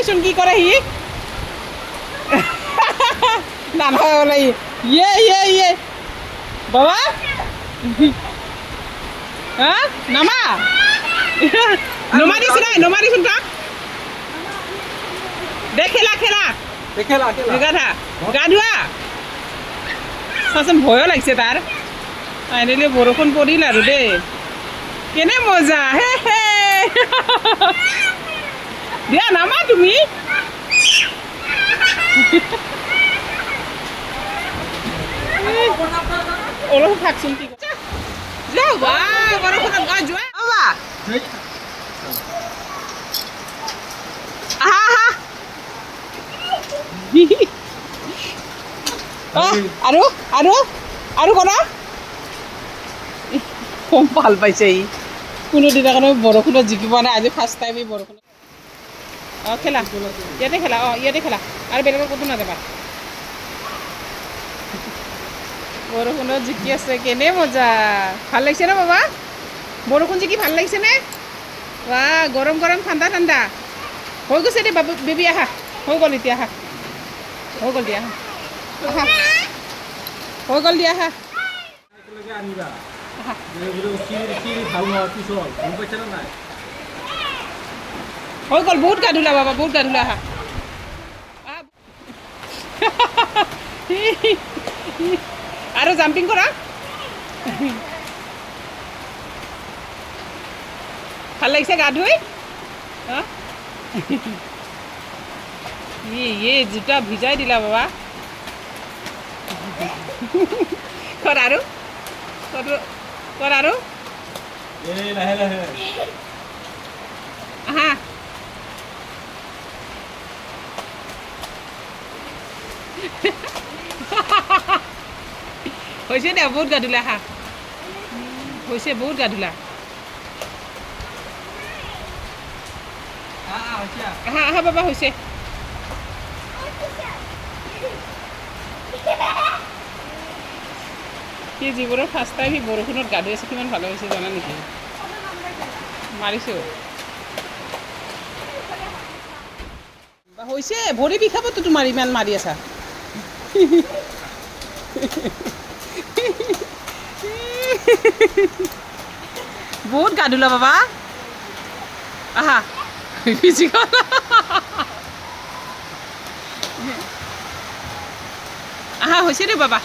দেচোন কি কৰে সি না নহয় বোলে ইয়ে বাবা হা নমাৰিছোন তাক দে খেলা গা ধোৱা চাচোন ভয়ো লাগিছে তাৰ ফাইনেলি বৰষুণ পৰিল আৰু দেই কেনে মজা হে দিয়া নামা তুমি অলপ থাকচোন কি যাও বা বৰষুণত গা যোৱা বাবা আহা আৰু কৰা খুব ভাল পাইছে ই কোনোদিনা কাৰণে বৰষুণত জিকিব নাই আজি ফাৰ্ষ্ট টাইম এই বৰষুণত খেলা ইয়াতে খেলা আৰু বেলেগৰ ক'তো নাযাবা বৰষুণত জিকি আছে কেনে মজা ভাল লাগিছে ন বাবা বৰষুণ জিকি ভাল লাগিছে নে বা গৰম ঠাণ্ডা হৈ গৈছে দে বাবু বেবী আহা হৈ গ'ল এতিয়া আহা হৈ গ'ল দিয়া আহা হৈ গ'ল বহুত গা ধুলা বাবা বহুত গা ধুলা আহা আৰু জাম্পিং কৰা ভাল লাগিছে গা ধুই জোতা ভিজাই দিলা বাবা কৰ আৰু আহা হৈছে দে বহুত গা ধুলা আহা হৈছে বহুত গা ধুলা আহা বাবা হৈছে সি জীৱনৰ ফাৰ্ষ্ট টাইম সি বৰষুণত গা ধুই আছে কিমান ভাল হৈছে জানা নেকি মাৰিছোঁ হৈছে ভৰি বিষাবতো তোমাৰ ইমান মাৰি আছা বহুত গা ধুলা বাবা আহা ভিজি গ'ল আহা হৈছে দে বাবা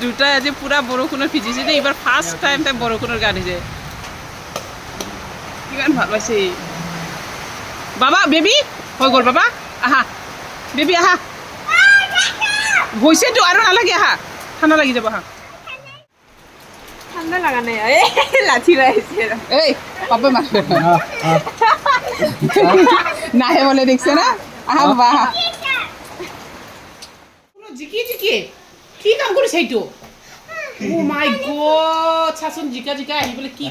দুটাই আজি পুৰা বৰষুণত ভিজিছে দেই এইবাৰ ফাৰ্ষ্ট টাইম তাই বৰষুণৰ গা ধুইছে কিমান ভাল পাইছে বাবা বেবী হৈ গ'ল বাবা আহা বেবী আহা হৈছেতো আৰু নালাগে আহা ঠাণ্ডা লাগি যাব আহা ঠান্ডা লাগা নাই লাঠি লাগিছে এই পাপা মারবে নাহে বলে দেখছে না আহা বাবা আহা জিকি কি কাম কৰিছে এইটো ও মাই গড চাচোন জিকা আহি বলে কি